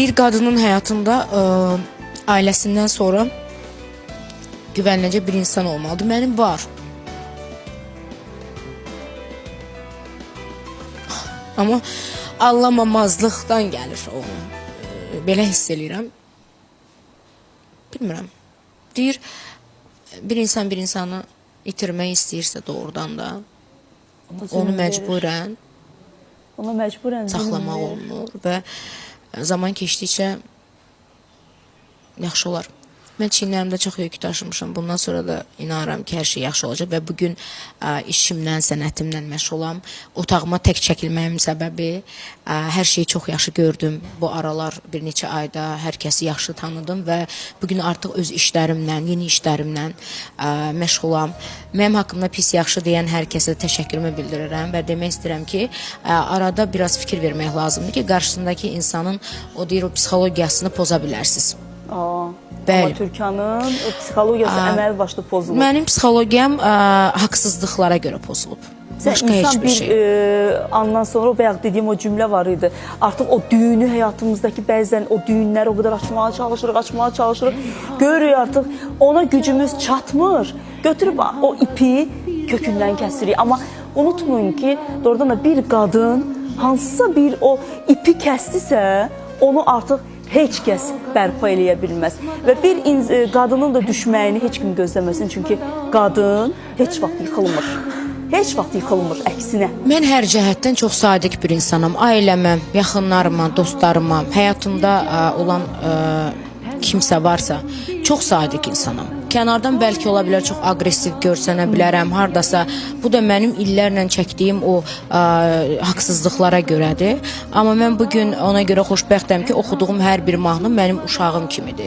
Bir qadının həyatında ailəsindən sonra güvəniləcək bir insan olmalıdır. Mənim var. Amma anlamamazlıqdan gəlir onu. Belə hiss eləyirəm. Bilmirəm. Deyir, bir insan bir insanı itirmək istəyirsə doğrudan da onu məcburən saxlamaq olunur və zaman keçdikcə yaxşı olar. Mən çiynlərimdə çox yük daşımışam. Bundan sonra da inanıram ki, hər şey yaxşı olacaq və bugün işimdən, sənətimlə məşğulam. Otağıma tək çəkilməyimin səbəbi hər şeyi çox yaxşı gördüm. Bu aralar bir neçə ayda hər kəsi yaxşı tanıdım və bugün artıq öz işlərimlə, yeni işlərimlə məşğulam. Mənim haqqımda pis yaxşı deyən hər kəsə təşəkkürümü bildirirəm və demək istəyirəm ki, arada biraz fikir vermək lazımdır ki, qarşısındakı insanın o deyir, o psixologiyasını poza bilərsiniz. Amma Türkanın psixologiyası əməl başda pozulub. Mənim psixologiyam haqsızlıqlara görə pozulub. Başqa heç bir şey. Andan sonra bayaq dediyim o cümlə var idi. Artıq o düyünü həyatımızdakı bəzən o düyünləri o qədər açmağa çalışırıq. Görürük artıq ona gücümüz çatmır. Götürüb o ipi kökündən kəsirik. Amma unutmayın ki, doğrudan da bir qadın hansısa bir o ipi kəsdisə, onu artıq heç kəs bərpa eləyə bilməz. Və bir qadının da düşməyini heç kim gözləməsin. Çünki qadın heç vaxt yıxılmır. Heç vaxt yıxılmır, əksinə. Mən hər cəhətdən çox sadiq bir insanam. Ailəmə, yaxınlarıma, dostlarıma, həyatımda olan kimsə varsa, çox sadiq insanam. Kənardan bəlkə ola bilər, çox aqressiv görsənə bilərəm, hardasa. Bu da mənim illərlə çəkdiyim o haqsızlıqlara görədir. Amma mən bugün ona görə xoşbəxtəm ki, oxuduğum hər bir mahnı mənim uşağım kimidir.